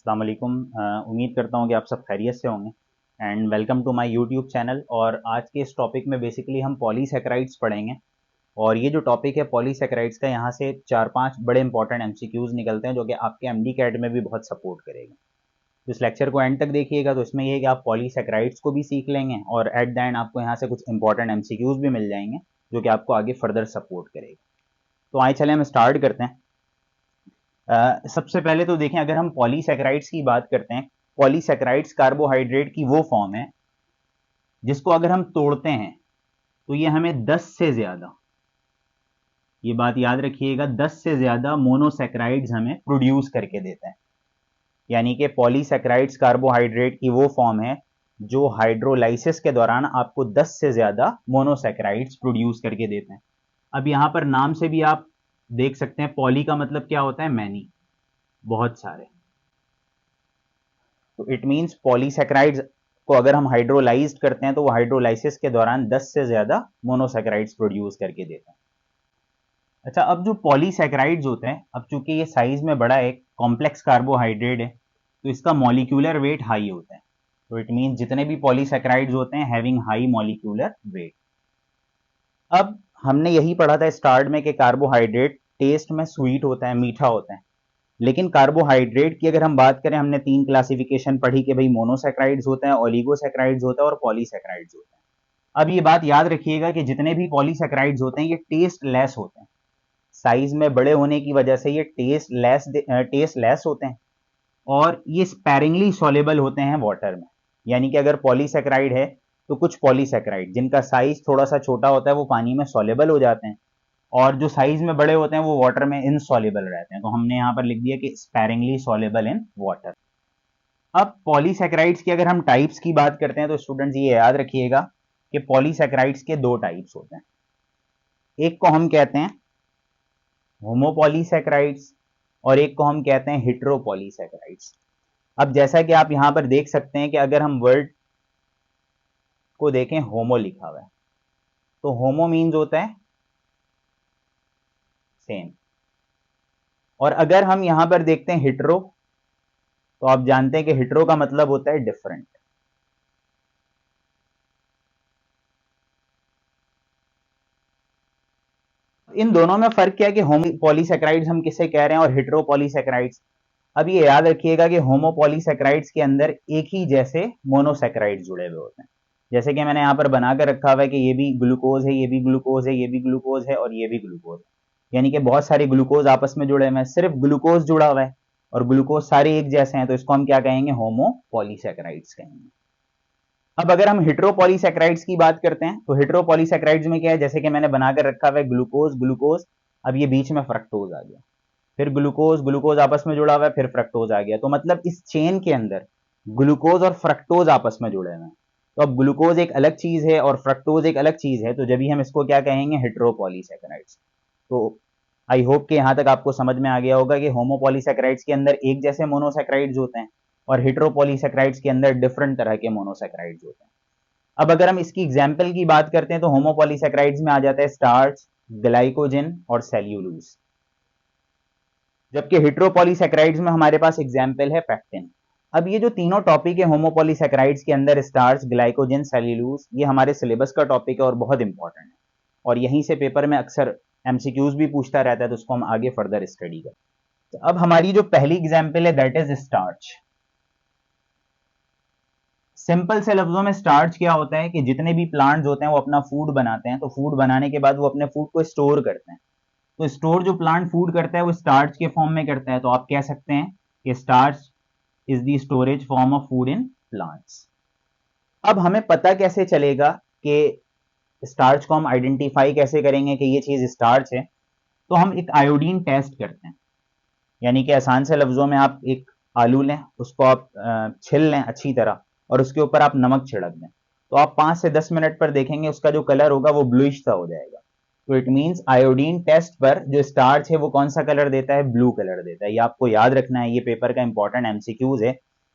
अस्सलाम वालेकुम। उम्मीद करता हूँ कि आप सब खैरियत से होंगे and welcome to my YouTube channel. और आज के इस टॉपिक में बेसिकली हम पॉलीसैकेराइड्स पढ़ेंगे। और ये जो टॉपिक है पॉलीसैकेराइड्स का, यहाँ से 4-5 बड़े इंपॉर्टेंट एमसीक्यूज निकलते हैं जो कि आपके एमडी कैट में भी बहुत सपोर्ट करेगा। तो इस लेक्चर को एंड तक देखिएगा, तो इसमें ये है कि आप पॉलीसैकेराइड्स को भी सीख लेंगे और एट द एंड आपको यहाँ से कुछ इंपॉर्टेंट एमसीक्यूज भी मिल जाएंगे जो कि आपको आगे फर्दर सपोर्ट करेगा। तो आइए चले हम स्टार्ट करते हैं। सबसे पहले तो देखें, अगर हम पॉलीसैकेराइड्स की बात करते हैं, पॉलीसैकेराइड्स कार्बोहाइड्रेट की वो फॉर्म है जिसको अगर हम तोड़ते हैं तो ये हमें 10 से ज्यादा, ये बात याद रखिएगा, 10 से ज्यादा मोनोसैकेराइड्स हमें प्रोड्यूस करके देता है। यानी कि पॉलीसैकेराइड्स कार्बोहाइड्रेट की वो फॉर्म है जो हाइड्रोलाइसिस के दौरान आपको 10 से ज्यादा मोनोसैकेराइड्स प्रोड्यूस करके देते हैं। अब यहां पर नाम से भी आप देख सकते हैं, पॉली का मतलब क्या होता है? मैनी, बहुत सारे। तो इट मींस पॉलीसैकेराइड्स को अगर हम हाइड्रोलाइज्ड करते हैं तो वो हाइड्रोलाइसिस के दौरान 10 से ज्यादा मोनोसैकेराइड्स प्रोड्यूस करके देते हैं। अच्छा, अब जो पॉलीसैकेराइड्स होते हैं, अब चूंकि ये साइज में बड़ा एक कॉम्प्लेक्स कार्बोहाइड्रेट है तो इसका मॉलिक्यूलर वेट हाई होता है। तो इट मींस जितने भी पॉलीसैकेराइड्स होते हैं हैविंग हाई मॉलिक्यूलर वेट। अब हमने यही पढ़ा था स्टार्ट में कि कार्बोहाइड्रेट टेस्ट में स्वीट होता है, मीठा होता है। लेकिन कार्बोहाइड्रेट की अगर हम बात करें, हमने 3 क्लासिफिकेशन पढ़ी कि भाई मोनोसैकेराइड्स होते हैं, ओलिगोसैकेराइड्स होता है और पॉलीसैकेराइड्स होते हैं। अब ये बात याद रखिएगा कि जितने भी पॉलीसैकेराइड्स होते हैं ये टेस्ट लेस होते हैं। साइज में बड़े होने की वजह से ये टेस्ट लेस होते हैं और ये स्पैरिंगली सॉल्युबल होते हैं वाटर में। यानी कि अगर पॉलीसैकेराइड है तो कुछ पॉलीसैकेराइड जिनका साइज थोड़ा सा छोटा होता है वो पानी में सॉल्युबल हो जाते हैं, और जो साइज में बड़े होते हैं वो वाटर में इनसॉल्युबल रहते हैं। तो हमने यहां पर लिख दिया कि स्पैरिंगली सॉल्युबल इन वाटर। अब पॉलीसैकेराइड्स की अगर हम टाइप्स की बात करते हैं तो स्टूडेंट्स ये याद रखिएगा कि पॉलीसैकेराइड्स के 2 टाइप्स होते हैं। एक को हम कहते हैं होमोपॉलीसैकेराइड्स और एक को हम कहते हैं हेटेरोपॉलीसैकेराइड्स। अब जैसा कि आप यहां पर देख सकते हैं कि अगर हम वर्ड को देखें, होमो लिखा हुआ है, तो होमो मीन्स होता है सेम। और अगर हम यहां पर देखते हैं हेटेरो, तो आप जानते हैं कि हेटेरो का मतलब होता है डिफरेंट। इन दोनों में फर्क क्या है कि होमो पॉलीसैकेराइड्स हम किसे कह रहे हैं और हेटेरो पॉलीसैकेराइड्स। अब ये याद रखिएगा कि होमो पॉलीसैकेराइड्स के अंदर एक ही जैसे मोनोसैकेराइड्स जुड़े हुए होते हैं। जैसे कि मैंने यहां पर बनाकर रखा हुआ है कि ये भी ग्लूकोज है, ये भी ग्लूकोज है, ये भी ग्लूकोज है और ये भी ग्लूकोज है। यानी कि बहुत सारे ग्लूकोज आपस में जुड़े हुए हैं, सिर्फ ग्लूकोज जुड़ा हुआ है और ग्लूकोज सारे एक जैसे हैं, तो इसको हम क्या कहेंगे? होमो पॉलीसैकेराइड्स कहेंगे। अब अगर हम हेटेरोपॉलीसैकेराइड्स की बात करते हैं तो हेटेरोपॉलीसैकेराइड्स में क्या है, जैसे कि मैंने बनाकर रखा हुआ है ग्लूकोज ग्लूकोज, अब ये बीच में फ्रक्टोज आ गया, फिर ग्लूकोज ग्लूकोज आपस में जुड़ा हुआ है, फिर फ्रक्टोज आ गया। तो मतलब इस चेन के अंदर ग्लूकोज और फ्रक्टोज आपस में जुड़े हुए हैं। तो अब ग्लूकोज एक अलग चीज है और फ्रक्टोज एक अलग चीज है, तो जब भी हम इसको क्या कहेंगे? हेटेरोपॉलीसैकेराइड्स। तो आई होप कि यहां तक आपको समझ में आ गया होगा कि होमोपॉलीसैकेराइड्स के अंदर एक जैसे मोनोसैकेराइड्स होते हैं और हेटेरोपॉलीसैकेराइड्स के अंदर डिफरेंट तरह के मोनोसैकेराइड्स होते हैं। अब अगर हम इसकी एग्जाम्पल की बात करते हैं तो होमोपॉलीसैकेराइड्स में आ जाता है स्टार्च, ग्लाइकोजन और सेल्यूलोज। जबकि हेटेरोपॉलीसैकेराइड्स में हमारे पास एग्जाम्पल है पेक्टिन। अब ये जो तीनों टॉपिक है होमोपॉलीसैकेराइड्स के अंदर, स्टार्च, ग्लाइकोजन, सेल्यूलोज, ये हमारे सिलेबस का टॉपिक है और बहुत इंपॉर्टेंट है और यहीं से पेपर में अक्सर एमसीक्यूज भी पूछता रहता है, तो उसको हम आगे फर्दर स्टडी करें। तो अब हमारी जो पहली एग्जाम्पल है दैट इज स्टार्च। सिंपल से लफ्जों में स्टार्च क्या होता है कि जितने भी प्लांट्स होते हैं वो अपना फूड बनाते हैं, तो फूड बनाने के बाद वो अपने फूड को स्टोर करते हैं। तो स्टोर जो प्लांट फूड करता है वो स्टार्च के फॉर्म में करता है। तो आप कह सकते हैं कि starch is the storage form of food in plants. अब हमें पता कैसे चलेगा कि स्टार्च को हम आइडेंटिफाई कैसे करेंगे कि ये चीज स्टार्च है? तो हम एक आयोडीन टेस्ट करते हैं। यानी कि आसान से लफ्जों में आप एक आलू लें, उसको आप छिल लें अच्छी तरह और उसके ऊपर आप नमक छिड़क दें, तो आप 5 से 10 मिनट पर देखेंगे उसका जो कलर होगा वो ब्लूइश सा हो जाएगा। तो इट मींस आयोडीन टेस्ट पर जो स्टार्च है वो कौन सा कलर देता है? ब्लू कलर देता है। ये आपको याद रखना है, ये पेपर का इंपॉर्टेंट एमसीक्यूज है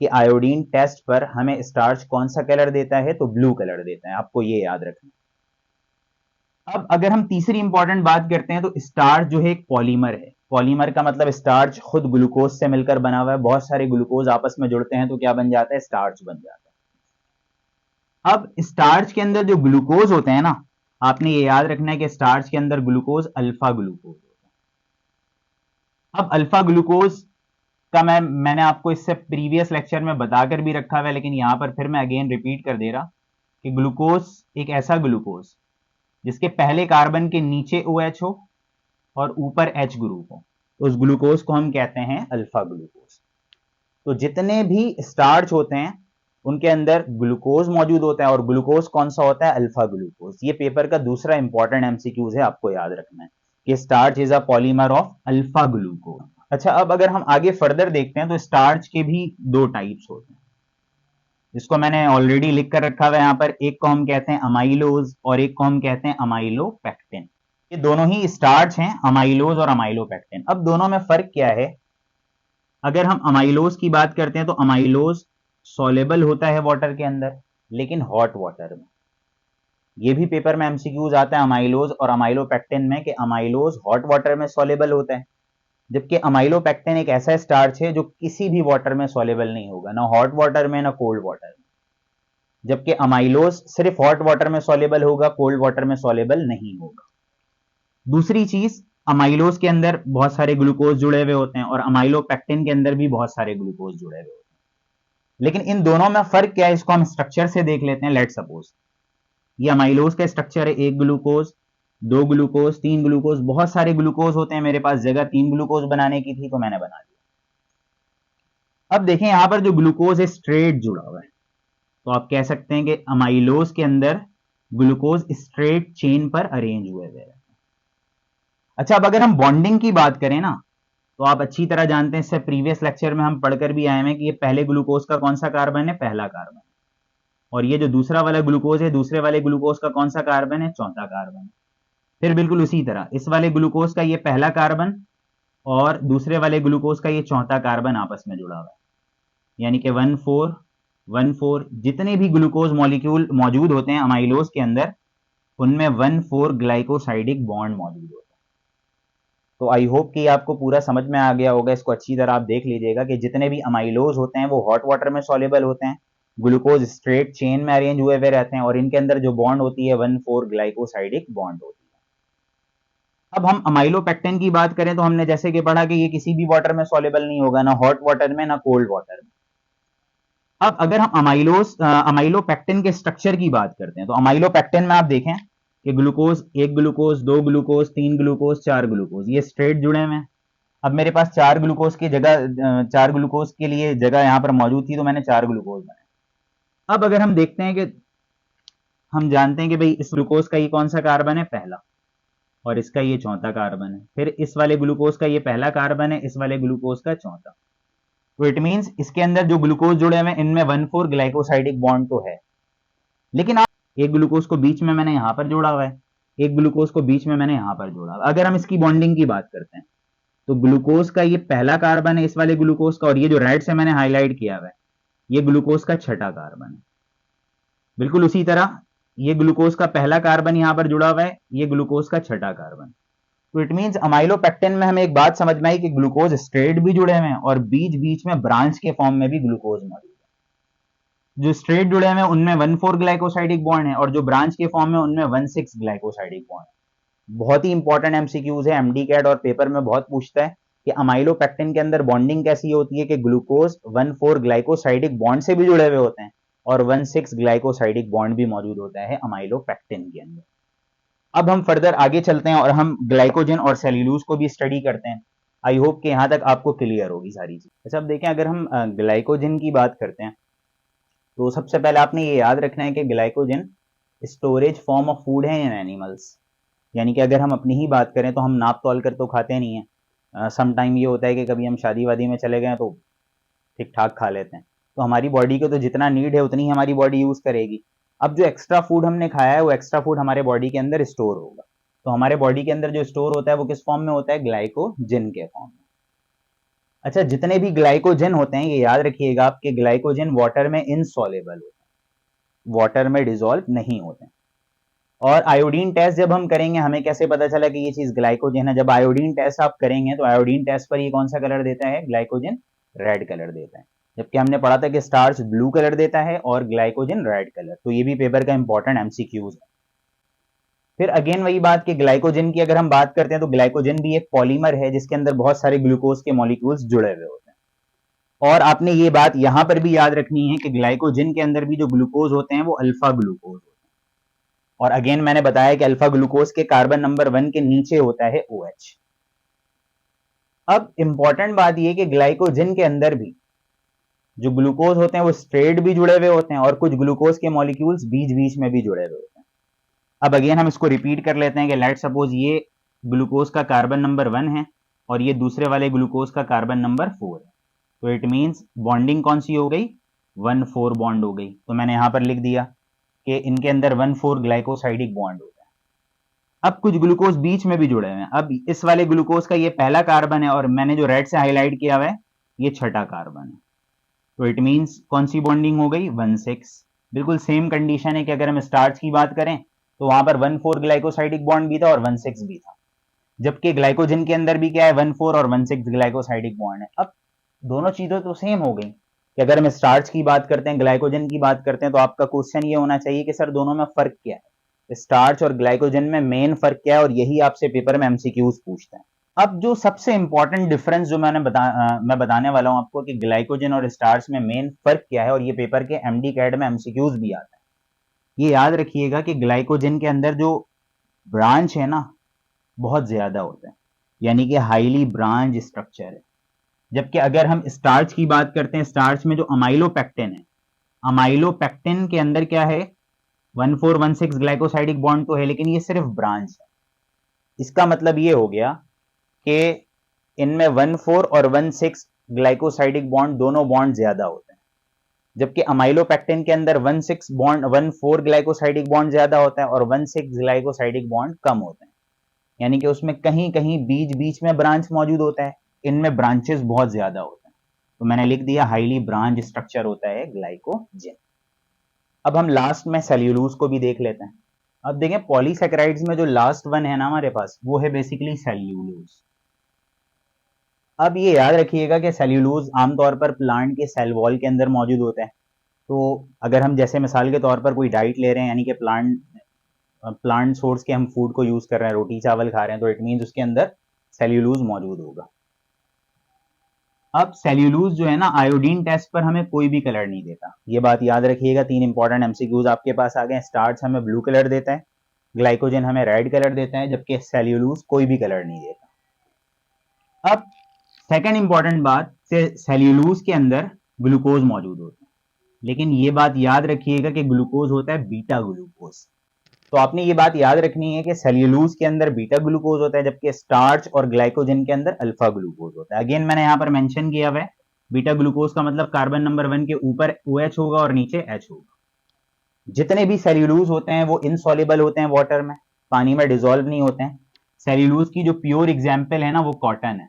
कि आयोडीन टेस्ट पर हमें स्टार्च कौन सा कलर देता है? तो ब्लू कलर देता है, आपको ये याद रखना है। अब अगर हम तीसरी इंपॉर्टेंट बात करते हैं तो स्टार्च जो है एक पॉलीमर है। पॉलीमर का मतलब स्टार्च खुद ग्लूकोज से मिलकर बना हुआ है, बहुत सारे ग्लूकोज आपस में जुड़ते हैं तो क्या बन जाता है, स्टार्च बन जाता है। अब स्टार्च के अंदर जो ग्लूकोज होते हैं ना, आपने ये याद रखना है कि स्टार्च के अंदर ग्लूकोज अल्फा ग्लूकोज होता है। अब अल्फा ग्लूकोज का मैंने आपको इससे प्रीवियस लेक्चर में बताकर भी रखा हुआ है, लेकिन यहां पर फिर मैं अगेन रिपीट कर दे रहा कि ग्लूकोज एक ऐसा ग्लूकोज जिसके पहले कार्बन के नीचे OH हो और ऊपर H ग्रुप हो, तो उस ग्लूकोज को हम कहते हैं अल्फा ग्लूकोज। तो जितने भी स्टार्च होते हैं उनके अंदर ग्लूकोज मौजूद होता है, और ग्लूकोज कौन सा होता है, अल्फा ग्लूकोज। ये पेपर का दूसरा इंपॉर्टेंट एमसीक्यूज है, आपको याद रखना है कि starch is a polymer of alpha glucose. अच्छा, अब अगर हम आगे फर्दर देखते हैं तो स्टार्च के भी दो टाइप्स होते हैं, जिसको मैंने ऑलरेडी लिख कर रखा हुआ है यहाँ पर। एक को हम कहते हैं अमाइलोज और एक को हम कहते हैं अमाइलोपेक्टिन। ये दोनों ही स्टार्च हैं, अमाइलोज और अमाइलोपेक्टिन। अब दोनों में फर्क क्या है? अगर हम अमाइलोज की बात करते हैं तो अमाइलोज सॉलेबल होता है वाटर के अंदर, लेकिन हॉट वाटर में। ये भी पेपर में एमसीक्यूज आता है अमाइलोज और अमाइलोपेक्टिन में कि अमाइलोज हॉट वाटर में सॉलेबल होता है, जबकि अमाइलोपेक्टिन एक ऐसा स्टार्च है जो किसी भी वाटर में सॉलेबल नहीं होगा, ना हॉट वाटर में ना कोल्ड वाटर में। जबकि अमाइलोज सिर्फ हॉट वाटर में सॉलेबल होगा, कोल्ड वाटर में सॉलेबल नहीं होगा। दूसरी चीज, अमाइलोज के अंदर बहुत सारे ग्लूकोज जुड़े हुए होते हैं और अमाइलोपेक्टिन के अंदर भी बहुत सारे ग्लूकोज जुड़े हुए होते हैं। लेकिन इन दोनों में फर्क क्या है, इसको हम स्ट्रक्चर से देख लेते हैं। लेट सपोज ये अमाइलोज का स्ट्रक्चर है, एक ग्लूकोज, दो ग्लूकोज, तीन ग्लूकोज, बहुत सारे ग्लूकोज होते हैं। मेरे पास जगह तीन ग्लूकोज बनाने की थी तो मैंने बना दिया। अब देखें यहां पर जो ग्लूकोज है स्ट्रेट जुड़ा हुआ है, तो आप कह सकते हैं कि अमाइलोज के अंदर ग्लूकोज स्ट्रेट चेन पर अरेंज हुए हुए हैं। अच्छा, अब अगर हम बॉन्डिंग की बात करें ना, तो आप अच्छी तरह जानते हैं, इससे प्रीवियस लेक्चर में हम पढ़कर भी आए हैं कि ये पहले ग्लूकोज का कौन सा कार्बन है, पहला कार्बन। और ये जो दूसरा वाला ग्लूकोज है, दूसरे वाले ग्लूकोज का कौन सा कार्बन है, चौथा कार्बन। फिर बिल्कुल उसी तरह इस वाले ग्लूकोज का ये पहला कार्बन और दूसरे वाले ग्लूकोज का ये चौथा कार्बन आपस में जुड़ा हुआ है, यानी कि 1,4,1,4। जितने भी ग्लूकोज मॉलिक्यूल मौजूद होते हैं अमाइलोज के अंदर, उनमें 1,4 ग्लाइकोसाइडिक बॉन्ड मौजूद होता है। तो आई होप कि आपको पूरा समझ में आ गया होगा। इसको अच्छी तरह आप देख लीजिएगा कि जितने भी अमाइलोज होते हैं वो हॉट वाटर में सॉल्युबल होते हैं, ग्लूकोज स्ट्रेट चेन में अरेंज हुए हुए रहते हैं, और इनके अंदर जो बॉन्ड होती है 1,4 ग्लाइकोसाइडिक बॉन्ड होती है। अब हम अमाइलोपेक्टिन की बात करें तो हमने जैसे कि पढ़ा कि ये किसी भी वाटर में सॉल्युबल नहीं होगा, ना हॉट वाटर में ना कोल्ड वाटर में। अब अगर हम अमाइलोपेक्टिन के स्ट्रक्चर की बात करते हैं तो अमाइलोपेक्टिन में आप देखें कि ग्लूकोज, एक ग्लूकोज, दो ग्लूकोज, तीन ग्लूकोज, चार ग्लूकोज, ये स्ट्रेट जुड़े हुए हैं। अब मेरे पास चार ग्लूकोज की जगह, चार ग्लूकोज के लिए जगह यहां पर मौजूद थी तो मैंने चार ग्लूकोज बनाए। अब अगर हम देखते हैं कि हम जानते हैं कि भाई इस ग्लूकोज का ये कौन सा कार्बन है, पहला, और इसका ये चौथा कार्बन है। फिर इस वाले ग्लूकोज का ये पहला कार्बन है, इस वाले ग्लूकोज का चौथा। तो इट मींस इसके अंदर जो ग्लूकोज जुड़े हुए हैं इनमें 1,4 ग्लाइकोसाइडिक बॉन्ड तो है, लेकिन आप एक ग्लूकोज को बीच में मैंने यहां पर जोड़ा हुआ है, एक ग्लूकोज को बीच में मैंने यहां पर जोड़ा हुआ है। अगर हम इसकी बॉन्डिंग की बात करते हैं तो ग्लूकोज का ये पहला कार्बन है इस वाले ग्लूकोज का, और ये जो रेड से मैंने हाईलाइट किया हुआ है ये ग्लूकोज का छठा कार्बन है। बिल्कुल उसी तरह ये ग्लूकोज का पहला कार्बन यहां पर जुड़ा हुआ है, ये ग्लूकोज का छठा कार्बन। तो इट मींस अमाइलोपेक्टिन में हमें एक बात समझ में आई कि ग्लूकोज स्ट्रेट भी जुड़े हुए हैं और बीच बीच में ब्रांच के फॉर्म में भी ग्लूकोज मौजूद है। जो स्ट्रेट जुड़े हुए हैं उनमें 1,4 ग्लाइकोसाइडिक बॉन्ड है और जो ब्रांच के फॉर्म में उनमें 1,6 ग्लाइकोसाइडिक बॉन्ड है। बहुत ही इंपॉर्टेंट एमसीक्यूज है, एमडी कैट और पेपर में बहुत पूछता है कि अमाइलोपेक्टिन के अंदर बॉन्डिंग कैसी होती है कि ग्लूकोज 1,4 ग्लाइकोसाइडिक बॉन्ड से भी जुड़े हुए होते हैं और 1,6 ग्लाइकोसाइडिक बॉन्ड भी मौजूद होता है अमाइलोपेक्टिन के अंदर। अब हम फर्दर आगे चलते हैं और हम ग्लाइकोजन और सेल्यूलोज को भी स्टडी करते हैं। आई होप कि यहां तक आपको क्लियर होगी सारी चीज। अच्छा, अब देखें अगर हम ग्लाइकोजन की बात करते हैं तो सबसे पहले आपने ये याद रखना है कि glycogen storage form of food है इन एनिमल्स। यानी कि अगर हम अपनी ही बात करें तो हम नाप तौल कर तो खाते नहीं है। सम टाइम ये होता है कि कभी हम शादी वादी में चले गए तो ठीक ठाक खा लेते हैं, तो हमारी बॉडी को तो जितना नीड है उतनी हमारी बॉडी यूज करेगी। अब जो एक्स्ट्रा फूड हमने खाया है वो एक्स्ट्रा फूड हमारे बॉडी के अंदर स्टोर होगा। तो हमारे बॉडी के अंदर जो स्टोर होता है वो किस फॉर्म में होता है, ग्लाइकोजन के फॉर्म में। अच्छा, जितने भी ग्लाइकोजन होते हैं ये याद रखिएगा आपके, ग्लाइकोजन वाटर में इनसॉल्युबल होते हैं, वाटर में डिसॉल्व नहीं होते हैं। और आयोडीन टेस्ट जब हम करेंगे हमें कैसे पता चला कि ये चीज ग्लाइकोजन है? जब आयोडीन टेस्ट आप करेंगे तो आयोडीन टेस्ट पर ये कौन सा कलर देता है? ग्लाइकोजन रेड कलर देता है, जबकि हमने पढ़ा था कि स्टार्च ब्लू कलर देता है और ग्लाइकोजन रेड कलर। तो ये भी पेपर का इंपॉर्टेंट एमसीक्यूज है। फिर अगेन वही बात कि ग्लाइकोजन की अगर हम बात करते हैं तो ग्लाइकोजन भी एक पॉलीमर है जिसके अंदर बहुत सारे ग्लूकोज के मॉलिक्यूल्स जुड़े हुए होते हैं। और आपने ये बात यहां पर भी याद रखनी है कि ग्लाइकोजन के अंदर भी जो ग्लूकोज होते हैं वो अल्फा ग्लूकोज होते हैं। और अगेन मैंने बताया कि अल्फा ग्लूकोज के कार्बन नंबर 1 के नीचे होता है OH। अब इंपॉर्टेंट बात यह कि ग्लाइकोजन के अंदर भी जो ग्लूकोज होते हैं वो स्ट्रेट भी जुड़े हुए होते हैं और कुछ ग्लूकोज के मॉलिक्यूल्स बीच बीच में भी जुड़े हुए होते हैं। अब अगेन हम इसको रिपीट कर लेते हैं कि लेट सपोज ये ग्लूकोज का कार्बन नंबर 1 है और ये दूसरे वाले ग्लूकोज का कार्बन नंबर 4 है। तो इट मींस बॉन्डिंग कौन सी हो गई? 1,4 बॉन्ड हो गई। तो मैंने यहां पर लिख दिया कि इनके अंदर 1,4 ग्लाइकोसाइडिक बॉन्ड होता है। अब कुछ ग्लूकोज बीच में भी जुड़े हुए हैं। अब इस वाले ग्लूकोज का ये पहला कार्बन है और मैंने जो रेड से हाईलाइट किया हुआ है ये छठा कार्बन है। तो इट मींस कौन सी बॉन्डिंग हो गई? 1,6। बिल्कुल सेम कंडीशन है कि अगर हम स्टार्च की बात करें तो वहां पर 1,4 ग्लाइकोसाइडिक बॉन्ड भी था और 1,6 भी था, जबकि ग्लाइकोजन के अंदर भी क्या है? 1,4 और 1,6 ग्लाइकोसाइडिक बॉन्ड है। अब दोनों चीजें तो सेम हो गई कि अगर हम स्टार्च की बात करते हैं, ग्लाइकोजन की बात करते हैं, तो आपका क्वेश्चन ये होना चाहिए कि सर दोनों में फर्क क्या है, स्टार्च और ग्लाइकोजन में मेन फर्क क्या है, और यही आपसे पेपर में एमसीक्यूज पूछते हैं। अब जो सबसे इंपॉर्टेंट डिफरेंस जो मैं बताने वाला हूं आपको कि ग्लाइकोजन और स्टार्च में मेन फर्क क्या है, और ये पेपर के एमडी कैट में एमसीक्यूज भी आता है। ये याद रखिएगा कि ग्लाइकोजन के अंदर जो ब्रांच है ना बहुत ज्यादा होता है, यानी कि हाईली ब्रांच स्ट्रक्चर है। जबकि अगर हम स्टार्च की बात करते हैं, स्टार्च में जो अमाइलोपेक्टिन है, अमाइलोपेक्टिन के अंदर क्या है? 1,4,1,6 ग्लाइकोसाइडिक बॉन्ड तो है, लेकिन ये सिर्फ ब्रांच है। इसका मतलब ये हो गया कि इनमें 1,4 और 1,6 ग्लाइकोसाइडिक बॉन्ड दोनों बॉन्ड ज्यादा होते हैं, जबकि अमाइलोपेक्टिन के अंदर 1,4 ग्लाइकोसाइडिक बॉन्ड ज्यादा होता है और 1,6 ग्लाइकोसाइडिक बॉन्ड कम होते हैं। यानी कि उसमें कहीं कहीं बीच बीच में ब्रांच मौजूद होता है, इनमें ब्रांचेस बहुत ज्यादा होते हैं। तो मैंने लिख दिया हाईली ब्रांच स्ट्रक्चर होता है ग्लाइकोजन। अब हम लास्ट में सेल्यूलोज को भी देख लेते हैं। अब देखें पॉलीसेकेराइड्स में जो लास्ट वन है ना हमारे पास, वो है बेसिकली सेल्यूलोज। अब ये याद रखिएगा कि सेल्यूलोज आमतौर पर प्लांट के सेल वॉल के अंदर मौजूद होता है। तो अगर हम जैसे मिसाल के तौर पर कोई डाइट ले रहे हैं, यानी कि प्लांट सोर्स के हम फूड को यूज कर रहे हैं, रोटी चावल खा रहे हैं, तो इट मींस उसके अंदर सेल्यूलोज मौजूद होगा। अब सेल्यूलोज जो है ना आयोडीन टेस्ट पर हमें कोई भी कलर नहीं देता, ये बात याद रखिएगा। 3 इंपॉर्टेंट एमसीक्यूज आपके पास आ गए। स्टार्च हमें ब्लू कलर देता है, ग्लाइकोजन हमें रेड कलर देता है, जबकि सेल्यूलोज कोई भी कलर नहीं देता। अब सेकंड इंपॉर्टेंट बात, सेल्यूलोज के अंदर ग्लूकोज मौजूद होता है, लेकिन ये बात याद रखिएगा कि ग्लूकोज होता है बीटा ग्लूकोज। तो आपने ये बात याद रखनी है कि सेल्यूलोज के अंदर बीटा ग्लूकोज होता है, जबकि स्टार्च और ग्लाइकोजन के अंदर अल्फा ग्लूकोज होता है। अगेन मैंने यहां पर मेंशन किया हुआ है, बीटा ग्लूकोज का मतलब कार्बन नंबर 1 के ऊपर OH होगा और नीचे H होगा। जितने भी सेल्यूलोज होते हैं वो इनसॉल्युबल होते हैं वाटर में, पानी में डिजोल्व नहीं होते हैं। सेल्यूलोज की जो प्योर एग्जाम्पल है ना वो कॉटन है,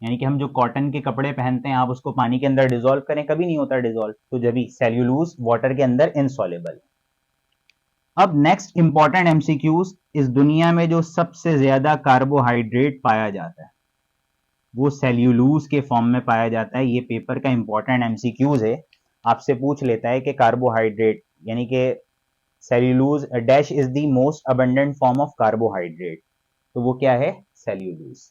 यानी कि हम जो कॉटन के कपड़े पहनते हैं, आप उसको पानी के अंदर डिजोल्व करें कभी नहीं होता डिजोल्व, तो जब सेल्यूलोज वाटर के अंदर इनसॉल्युबल है। अब नेक्स्ट इंपॉर्टेंट एमसीक्यूज, इस दुनिया में जो सबसे ज्यादा कार्बोहाइड्रेट पाया जाता है वो सेल्यूलोज के फॉर्म में पाया जाता है। ये पेपर का इंपॉर्टेंट एमसीक्यूज है, आपसे पूछ लेता है कि कार्बोहाइड्रेट यानी कि cellulose dash is the most abundant form of carbohydrate, तो वो क्या है? सेल्यूलोज।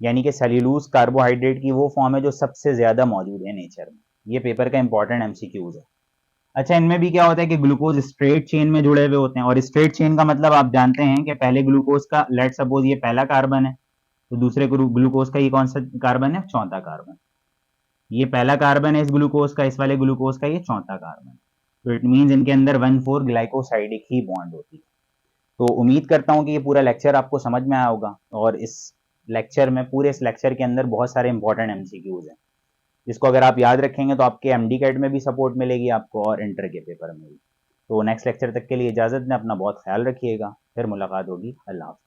यानी कि सेल्यूलोज कार्बोहाइड्रेट की वो फॉर्म है जो सबसे ज्यादा मौजूद है नेचर में। ये पेपर का इंपॉर्टेंट एमसीक्यूज है। अच्छा, इनमें भी क्या होता है कि ग्लूकोज स्ट्रेट चेन में जुड़े हुए होते हैं, और स्ट्रेट चेन का मतलब आप जानते हैं कि पहले ग्लूकोज का, लेट सपोज ये पहला कार्बन है, तो दूसरे ग्लूकोज का ये कौन सा कार्बन है? चौथा कार्बन। ये पहला कार्बन है इस ग्लूकोज का, इस वाले ग्लूकोज का ये चौथा कार्बन। तो इट मींस इनके अंदर 1,4 ग्लाइकोसाइडिक ही बॉन्ड होती है। तो उम्मीद करता हूं कि ये पूरा लेक्चर आपको समझ में आया होगा, और इस लेक्चर में, पूरे इस लेक्चर के अंदर बहुत सारे इंपॉर्टेंट एमसीक्यूज हैं, जिसको अगर आप याद रखेंगे तो आपके एमडी कैट में भी सपोर्ट मिलेगी आपको और इंटर के पेपर में भी। तो नेक्स्ट लेक्चर तक के लिए इजाजत दें, अपना बहुत ख्याल रखिएगा, फिर मुलाकात होगी। अल्लाह हाफ़िज़।